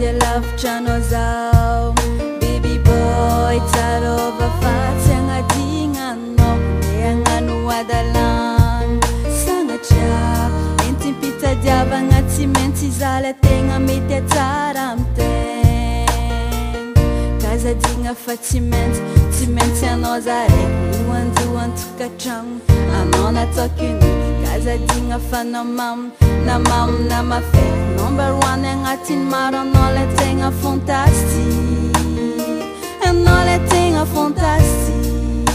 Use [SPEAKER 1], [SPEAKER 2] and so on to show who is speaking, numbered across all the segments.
[SPEAKER 1] dia lavitra anao zao baby boy tsarova fa tsy agnadinanao ndeha hagnano adalany sagnatria entimpitadiavagna tsy maintsy zaly ategna mety atsara amtegna kazadigna fa tsy maintsy anao zaraiky oanjoantokatragno anao nataoko unique kazadigna fa na mafay number one agnatiny maro anao le tegna fantastique anao le tegna fantastique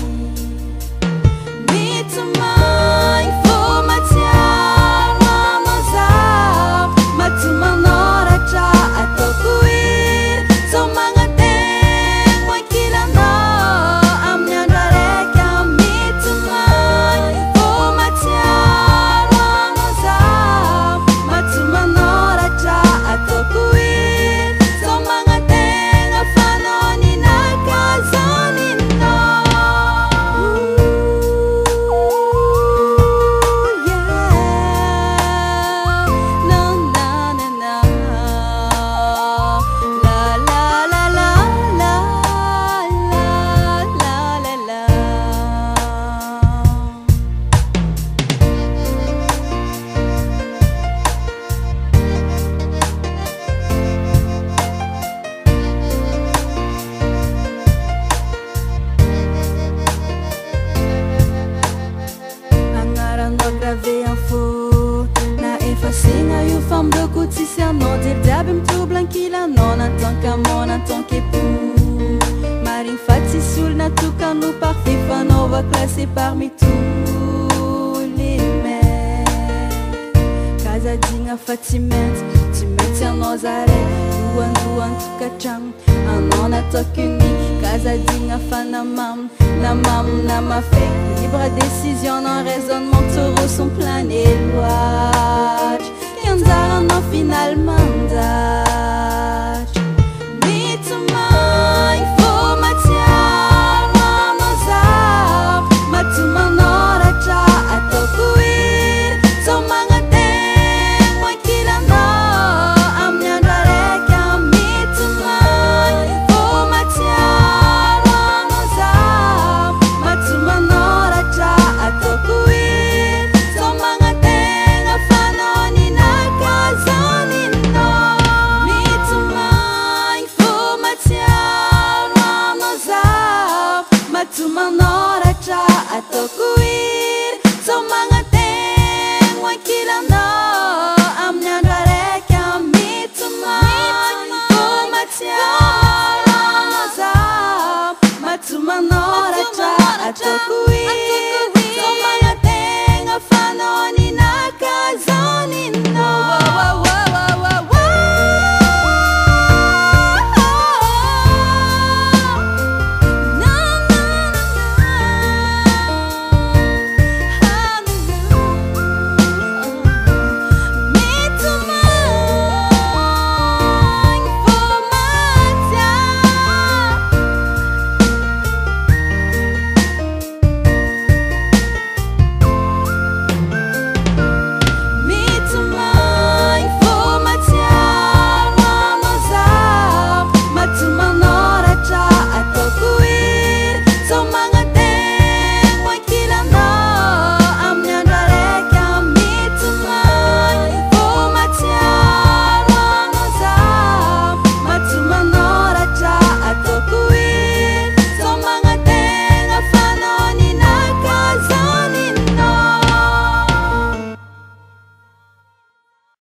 [SPEAKER 1] mitomagny fô matsiaro anao zao matomanoratra ataoko iry so magnategna ankilanao amin'ny andro araiky mitomagny fô matsiaro anao zao matomanoratra ataoko iry so magnategna fanao ninakazaninao Sina io familoko tsisy anao jiaby mitobla ankilanao natankamao natankepo marigny fa tsisy olona tokano parfait fanaova classé parmi tous les mecs kazadigna fa tsy maintsy anao zaraiky oanjoany tokatragno anao nataoko unique kazadigna fa na mafay libre décision non raisonnement tsoro son plané loatra que anjaranao finalement